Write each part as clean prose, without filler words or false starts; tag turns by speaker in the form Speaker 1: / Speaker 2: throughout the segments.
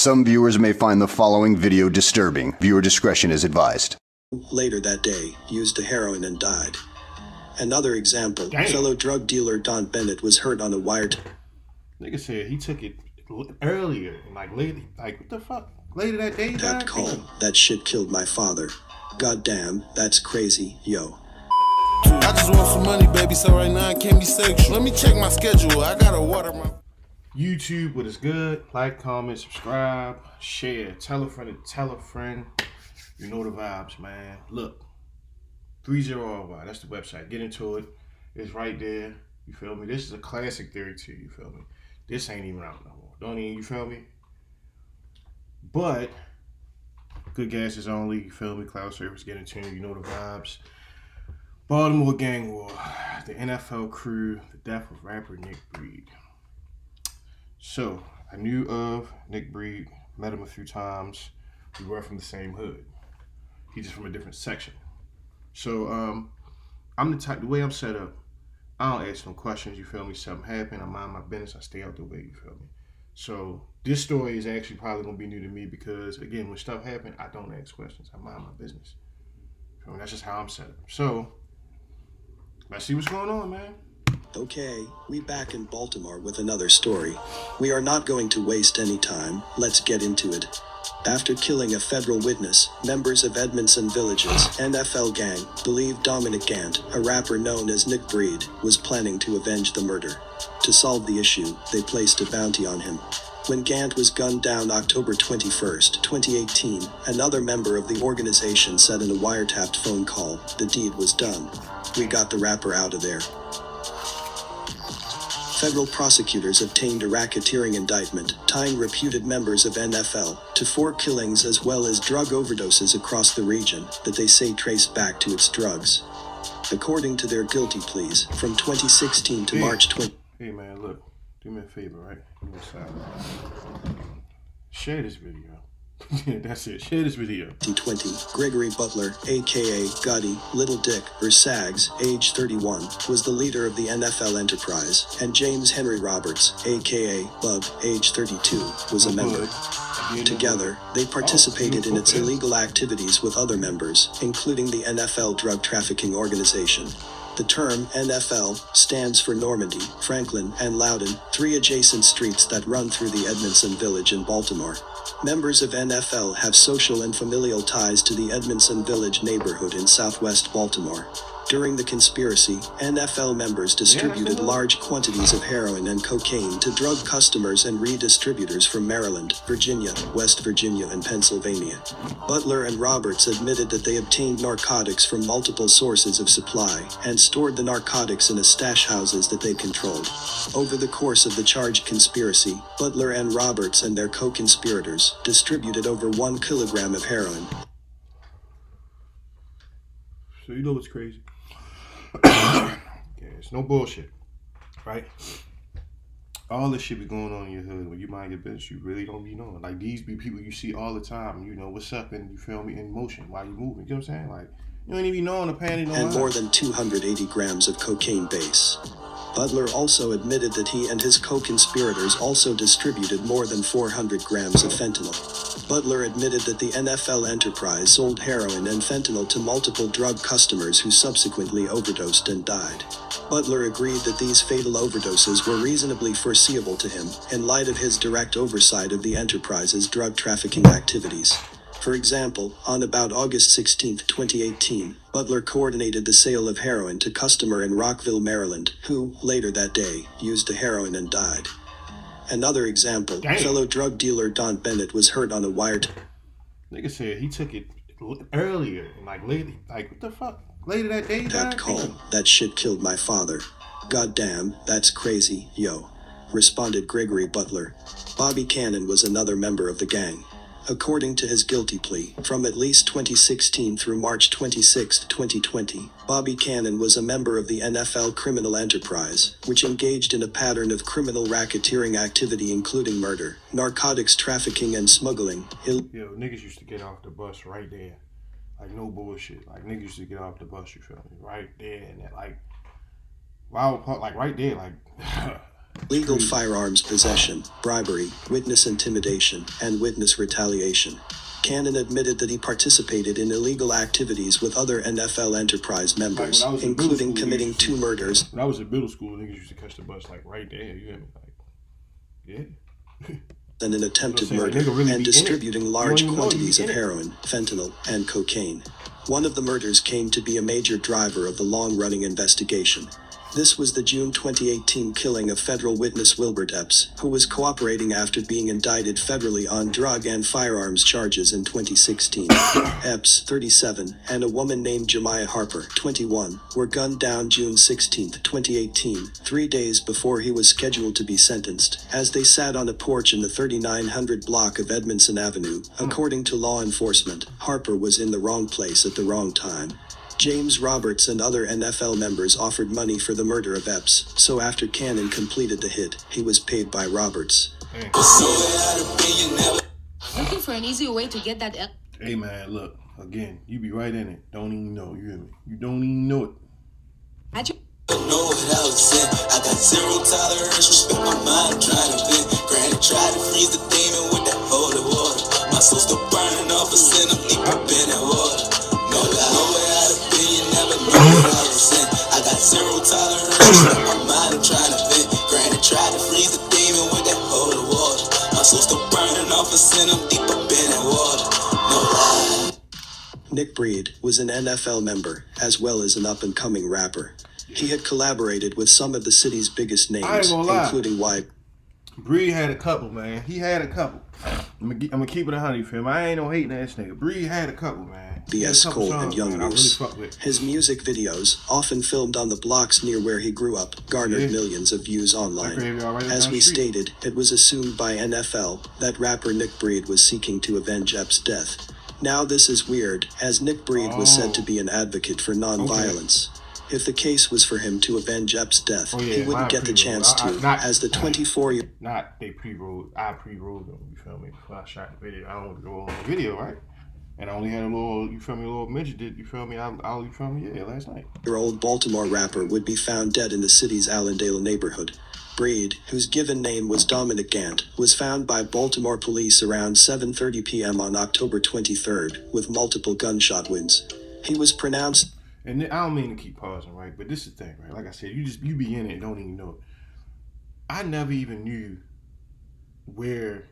Speaker 1: Some viewers may find the following video disturbing. Viewer discretion is advised.
Speaker 2: Later that day, used the heroin and died. Another example, fellow drug dealer Don Bennett was hurt on a wire.
Speaker 3: Nigga said he took it earlier, like later, like what the fuck? Later that day,
Speaker 2: That call, that shit killed my father. Goddamn, that's crazy, yo.
Speaker 4: I just want some money, baby, so right now I can't be sexual. Let me check my schedule, I gotta water my...
Speaker 3: YouTube, what is good? Like, comment, subscribe, share, tell a friend to tell a friend. You know the vibes, man. Look, 30RY, that's the website. Get into it. It's right there. You feel me? This is a classic theory too, you feel me? This ain't even out no more. Don't even, you feel me? But, good gases only, you feel me? Cloud service, get into it, you know the vibes. Baltimore gang war, the NFL crew, the death of rapper Nick Breed. So, I knew of Nick Breed, met him a few times. We were from the same hood. He's just from a different section. So, I'm the type, the way I'm set up, I don't ask no questions, you feel me? Something happened, I mind my business, I stay out the way, you feel me? So, this story is actually probably gonna be new to me because, again, when stuff happens, I don't ask questions, I mind my business. You feel me? That's just how I'm set up. So, let's see what's going on, man.
Speaker 2: Okay, we back in Baltimore with another story. We are not going to waste any time, let's get into it. After killing a federal witness, members of Edmondson Village's NFL gang believe Dominic Gant, a rapper known as Nick Breed, was planning to avenge the murder. To solve the issue, they placed a bounty on him. When Gant was gunned down October 21st, 2018, another member of the organization said in a wiretapped phone call, "The deed was done. We got the rapper out of there." Federal prosecutors obtained a racketeering indictment, tying reputed members of NFL to 4 killings as well as drug overdoses across the region that they say trace back to its drugs. According to their guilty pleas, from 2016 to March 20...
Speaker 3: Hey man, look, do me a favor, right? Do me a side. Share this video. That's it. Share this video.
Speaker 2: 2020, Gregory Butler, aka Gotti, Little Dick, or Sags, age 31, was the leader of the NFL enterprise, and James Henry Roberts, aka Bug, age 32, was a member. Together, they participated in its illegal activities with other members, including the NFL drug trafficking organization. The term NFL stands for Normandy, Franklin, and Loudoun, 3 adjacent streets that run through the Edmondson Village in Baltimore. Members of NFL have social and familial ties to the Edmondson Village neighborhood in southwest Baltimore. During the conspiracy, NFL members distributed large quantities of heroin and cocaine to drug customers and redistributors from Maryland, Virginia, West Virginia, and Pennsylvania. Butler and Roberts admitted that they obtained narcotics from multiple sources of supply and stored the narcotics in a stash houses that they controlled. Over the course of the charged conspiracy, Butler and Roberts and their co-conspirators distributed over 1 kilogram of heroin.
Speaker 3: So you know what's crazy? Yeah, it's no bullshit, right? All this shit be going on in your hood when you mind your business. You really don't be knowing. Like, these be people you see all the time. You know what's up, and you feel me, in motion while you moving. You know what I'm saying? Like, you don't even know on the panty no
Speaker 2: And more than 280 grams of cocaine base. Butler also admitted that he and his co-conspirators also distributed more than 400 grams of fentanyl. Butler admitted that the NFL enterprise sold heroin and fentanyl to multiple drug customers who subsequently overdosed and died. Butler agreed that these fatal overdoses were reasonably foreseeable to him, in light of his direct oversight of the enterprise's drug trafficking activities. For example, on about August 16, 2018, Butler coordinated the sale of heroin to a customer in Rockville, Maryland, who, later that day, used the heroin and died. Another example, fellow drug dealer Don Bennett was hurt on a wire.
Speaker 3: Nigga said he took it earlier, like later, like what the fuck? Later that day,
Speaker 2: That call, that shit killed my father. Goddamn, that's crazy, yo. Responded Gregory Butler. Bobby Cannon was another member of the gang. According to his guilty plea, from at least 2016 through March 26, 2020, Bobby Cannon was a member of the NFL criminal enterprise, which engaged in a pattern of criminal racketeering activity including murder, narcotics trafficking and smuggling.
Speaker 3: Yo, niggas used to get off the bus right there. Like, no bullshit. Like, niggas used to get off the bus, you feel me? Right there, and that, like, Wild Park, like, right there, like,
Speaker 2: Legal firearms possession, bribery, witness intimidation, and witness retaliation. Cannon admitted that he participated in illegal activities with other NFL Enterprise members, including committing 2 murders.
Speaker 3: When I was in middle school, niggas used to catch the bus like right there. You hear me? Like, yeah.
Speaker 2: And an attempted
Speaker 3: like,
Speaker 2: murder,
Speaker 3: really
Speaker 2: and distributing large quantities of heroin, fentanyl, and cocaine. One of the murders came to be a major driver of the long-running investigation. This was the June 2018 killing of federal witness Wilbert Epps, who was cooperating after being indicted federally on drug and firearms charges in 2016. Epps, 37, and a woman named Jemiah Harper, 21, were gunned down June 16, 2018, 3 days before he was scheduled to be sentenced, as they sat on a porch in the 3900 block of Edmondson Avenue. According to law enforcement, Harper was in the wrong place at the wrong time. James Roberts and other NFL members offered money for the murder of Epps, so after Cannon completed the hit, he was paid by Roberts.
Speaker 5: Looking for an easier way to get that
Speaker 3: Hey man, look, again, you be right in it. Don't even know, you hear me? You don't even know it.
Speaker 5: at your
Speaker 6: Know what I was in. I got 0 tolerance, respect my mind, trying to vent. Granny tried to freeze the demon with that holy water. My soul still burning off a sin, I'm deep up in that water. Know where I'd have been, you never know what I was in. I got 0 tolerance, respect my mind, trying to vent. Granny tried to freeze the demon with that holy water. My soul still burning off a sin, I'm deep up in that water. No lie.
Speaker 2: Nick Breed was an NFL member, as well as an up-and-coming rapper. He had collaborated with some of the city's biggest names, including
Speaker 3: Breed had a couple, man. He had a couple. I'm gonna keep it 100 for him. I ain't no hating ass nigga. Breed had a couple, man.
Speaker 2: B.S. Cole and Young Moose.
Speaker 3: Really
Speaker 2: His music videos, often filmed on the blocks near where he grew up, garnered millions of views online. As we stated, it was assumed by NFL that rapper Nick Breed was seeking to avenge Epps' death. Now this is weird, as Nick Breed was said to be an advocate for non-violence. If the case was for him to avenge Epps' death, he wouldn't get the chance to, as the 24-year...
Speaker 3: They pre-rolled, I pre-rolled them, you feel me, before I shot the video. I don't want to go on the video, right? And I only had a little, you feel me, a little mentioned it, you feel me, you feel me, yeah, last night.
Speaker 2: Old Baltimore rapper would be found dead in the city's Allendale neighborhood. Breed, whose given name was Dominic Gant, was found by Baltimore police around 7:30 p.m. on October 23rd, with multiple gunshot wounds. He was pronounced...
Speaker 3: And I don't mean to keep pausing, right? But this is the thing, right? Like I said, you be in it and don't even know it. I never even knew where,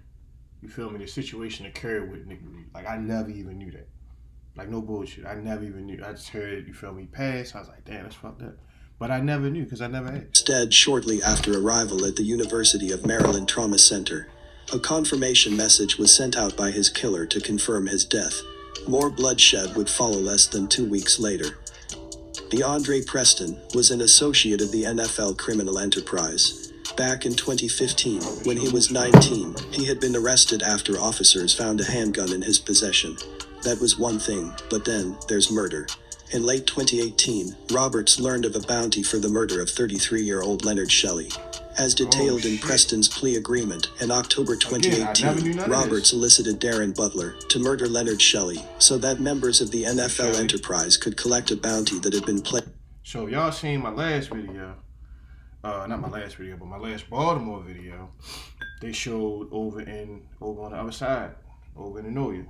Speaker 3: you feel me, the situation occurred with Nick Breed. Like, I never even knew that. Like, no bullshit. I never even knew. I just heard, you feel me, pass. I was like, damn, that's fucked up. But I never knew, because I never asked.
Speaker 2: Dead shortly after arrival at the University of Maryland Trauma Center. A confirmation message was sent out by his killer to confirm his death. More bloodshed would follow less than 2 weeks later. DeAndre Preston was an associate of the NFL criminal enterprise. Back in 2015, when he was 19, he had been arrested after officers found a handgun in his possession. That was one thing, but then there's murder. In late 2018, Roberts learned of a bounty for the murder of 33-year-old Leonard Shelley. As detailed in Preston's plea agreement, in October 2018, Roberts solicited Darren Butler to murder Leonard Shelley so that members of the NFL enterprise could collect a bounty that had been placed.
Speaker 3: So y'all seen my last video, not my last video, but my last Baltimore video, they showed over on the other side, over in the Noya.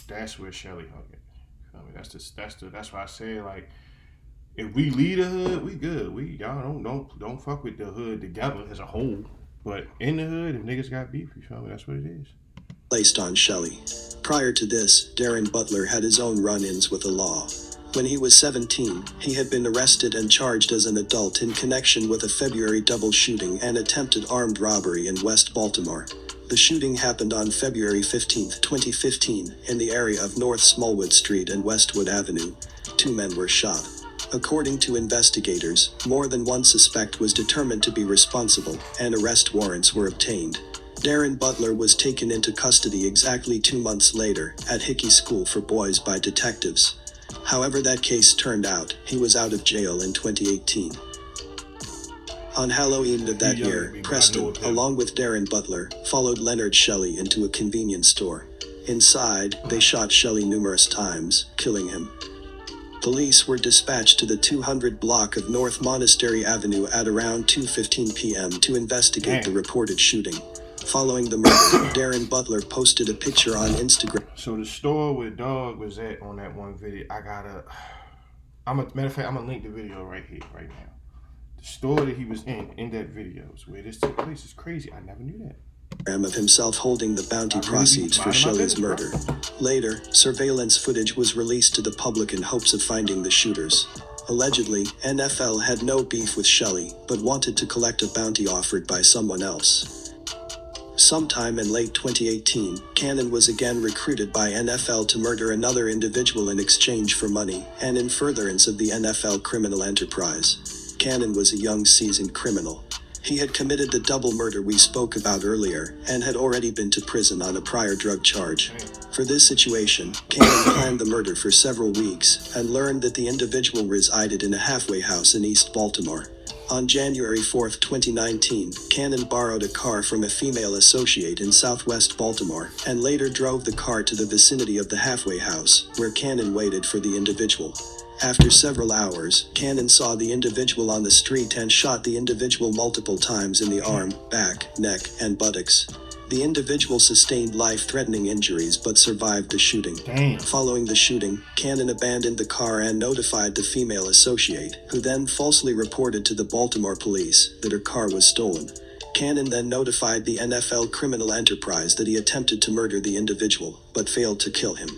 Speaker 3: That's where Shelley hung it. I mean, that's why I say, like, if we lead the hood, we good. Y'all don't fuck with the hood together as a whole. But in the hood, if niggas got beef, you feel me? That's what it is.
Speaker 2: Placed on Shelley. Prior to this, Darren Butler had his own run-ins with the law. When he was 17, he had been arrested and charged as an adult in connection with a February double shooting and attempted armed robbery in West Baltimore. The shooting happened on February 15, 2015, in the area of North Smallwood Street and Westwood Avenue. 2 men were shot. According to investigators, more than one suspect was determined to be responsible, and arrest warrants were obtained. Darren Butler was taken into custody exactly 2 months later, at Hickey School for Boys by detectives. However that case turned out, he was out of jail in 2018. On Halloween of that year, Preston, along with Darren Butler, followed Leonard Shelley into a convenience store. Inside, they shot Shelley numerous times, killing him. Police were dispatched to the 200 block of North Monastery Avenue at around 2:15 p.m. to investigate the reported shooting. Following the murder, Darren Butler posted a picture on Instagram.
Speaker 3: So the store where Dog was at on that one video, matter of fact, I'm gonna link the video right here, right now. The store that he was in that video is where this took place. Is crazy. I never knew that.
Speaker 2: Of himself holding the bounty proceeds for Shelley's murder. Later, surveillance footage was released to the public in hopes of finding the shooters. Allegedly, NFL had no beef with Shelley, but wanted to collect a bounty offered by someone else. Sometime in late 2018, Cannon was again recruited by NFL to murder another individual in exchange for money, and in furtherance of the NFL criminal enterprise. Cannon was a young seasoned criminal. He had committed the double murder we spoke about earlier, and had already been to prison on a prior drug charge. For this situation, Cannon planned the murder for several weeks, and learned that the individual resided in a halfway house in East Baltimore. On January 4, 2019, Cannon borrowed a car from a female associate in southwest Baltimore, and later drove the car to the vicinity of the halfway house, where Cannon waited for the individual. After several hours, Cannon saw the individual on the street and shot the individual multiple times in the arm, back, neck, and buttocks. The individual sustained life-threatening injuries but survived the shooting. Following the shooting, Cannon abandoned the car and notified the female associate, who then falsely reported to the Baltimore police that her car was stolen. Cannon then notified the NFL criminal enterprise that he attempted to murder the individual, but failed to kill him.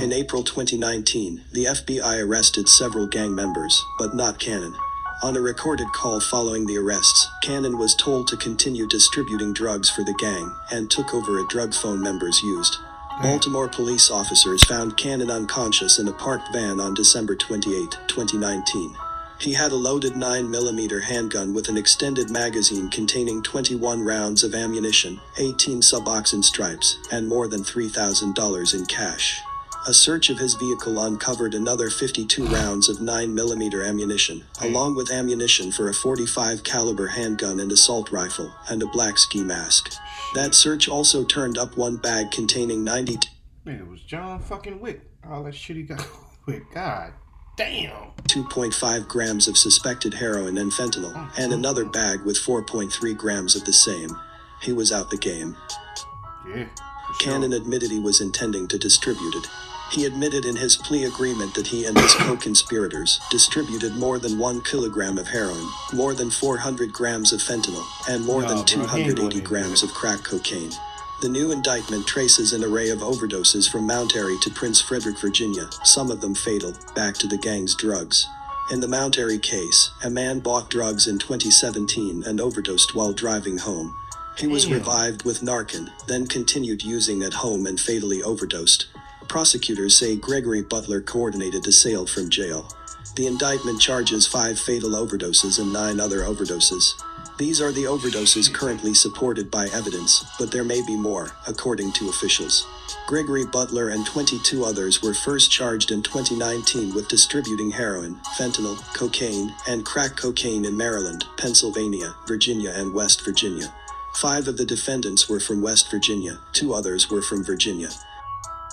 Speaker 2: In April 2019, the FBI arrested several gang members, but not Cannon. On a recorded call following the arrests, Cannon was told to continue distributing drugs for the gang, and took over a drug phone members used. Baltimore police officers found Cannon unconscious in a parked van on December 28, 2019. He had a loaded 9mm handgun with an extended magazine containing 21 rounds of ammunition, 18 sub-oxen stripes, and more than $3,000 in cash. A search of his vehicle uncovered another 52 rounds of 9mm ammunition, along with ammunition for a .45 caliber handgun and assault rifle, and a black ski mask. That search also turned up one bag containing 90.
Speaker 3: Man, it was John fucking Wick. All that shit he got with. God damn.
Speaker 2: 2.5 grams of suspected heroin and fentanyl, and another bag with 4.3 grams of the same. He was out the game.
Speaker 3: Yeah.
Speaker 2: Cannon admitted he was intending to distribute it. He admitted in his plea agreement that he and his co-conspirators distributed more than 1 kilogram of heroin, more than 400 grams of fentanyl, and more than 280 grams of crack cocaine. The new indictment traces an array of overdoses from Mount Airy to Prince Frederick, Virginia, some of them fatal, back to the gang's drugs. In the Mount Airy case, a man bought drugs in 2017 and overdosed while driving home. He was revived with Narcan, then continued using at home and fatally overdosed. Prosecutors say Gregory Butler coordinated the sale from jail. The indictment charges 5 fatal overdoses and 9 other overdoses. These are the overdoses currently supported by evidence, but there may be more, according to officials. Gregory Butler and 22 others were first charged in 2019 with distributing heroin, fentanyl, cocaine, and crack cocaine in Maryland, Pennsylvania, Virginia, and West Virginia. 5 of the defendants were from West Virginia, 2 others were from Virginia.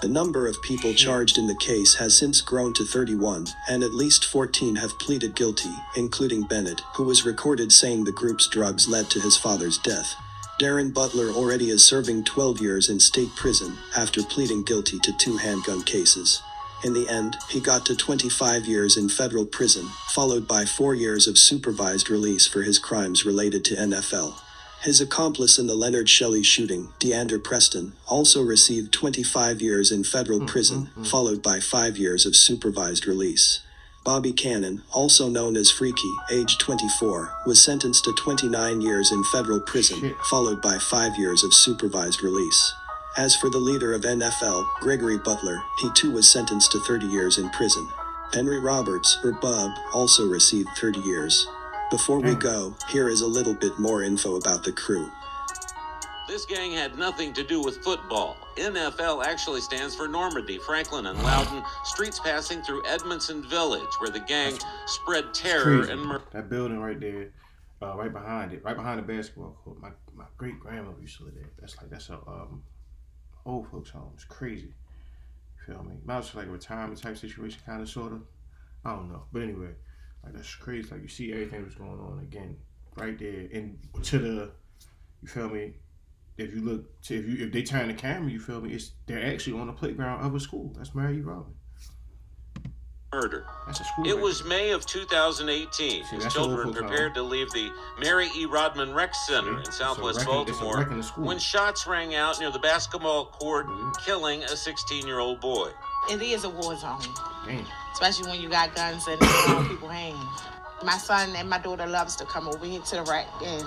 Speaker 2: The number of people charged in the case has since grown to 31, and at least 14 have pleaded guilty, including Bennett, who was recorded saying the group's drugs led to his father's death. Darren Butler already is serving 12 years in state prison after pleading guilty to 2 handgun cases. In the end, he got to 25 years in federal prison, followed by 4 years of supervised release for his crimes related to NFL. His accomplice in the Leonard Shelley shooting, DeAndre Preston, also received 25 years in federal prison, followed by 5 years of supervised release. Bobby Cannon, also known as Freaky, age 24, was sentenced to 29 years in federal prison, followed by 5 years of supervised release. As for the leader of NFL, Gregory Butler, he too was sentenced to 30 years in prison. Henry Roberts, or Bub, also received 30 years. Before we go, here is a little bit more info about the crew.
Speaker 7: This gang had nothing to do with football. NFL actually stands for Normandy, Franklin, and Loudoun, streets passing through Edmondson Village, where the gang spread terror and murder.
Speaker 3: That building right there, right behind it, right behind the basketball court. My great grandmother used to live there. That's a old folks' home. It's crazy. You feel me? Might as well like a retirement type situation, kind of, sort of. I don't know. But anyway, like that's crazy. Like you see everything that's going on again right there. And to the, you feel me? If you look to if they turn the camera, you feel me? They're actually on the playground of a school. That's Mary E. Robin.
Speaker 7: Murder.
Speaker 3: That's a school.
Speaker 7: It
Speaker 3: right
Speaker 7: was
Speaker 3: there.
Speaker 7: May of 2018
Speaker 3: See,
Speaker 7: as
Speaker 3: that's
Speaker 7: children
Speaker 3: a local
Speaker 7: prepared to leave the Mary E. Rodman Rec Center in southwest Baltimore when shots rang out near the basketball court, killing a 16-year-old boy.
Speaker 8: It is a war zone,
Speaker 3: Damn.
Speaker 8: especially when you got guns in all people's hands. My son and my daughter loves to come over here to the rec, and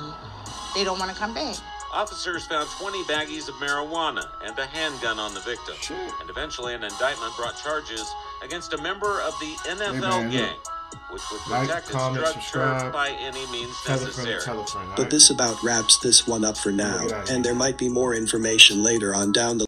Speaker 8: they don't want to come back.
Speaker 7: Officers found 20 baggies of marijuana and a handgun on the victim. And eventually an indictment brought charges against a member of the NFL gang, which would protect its drug turf by any means necessary.
Speaker 2: But this about wraps this one up for now, and there might be more information later on down the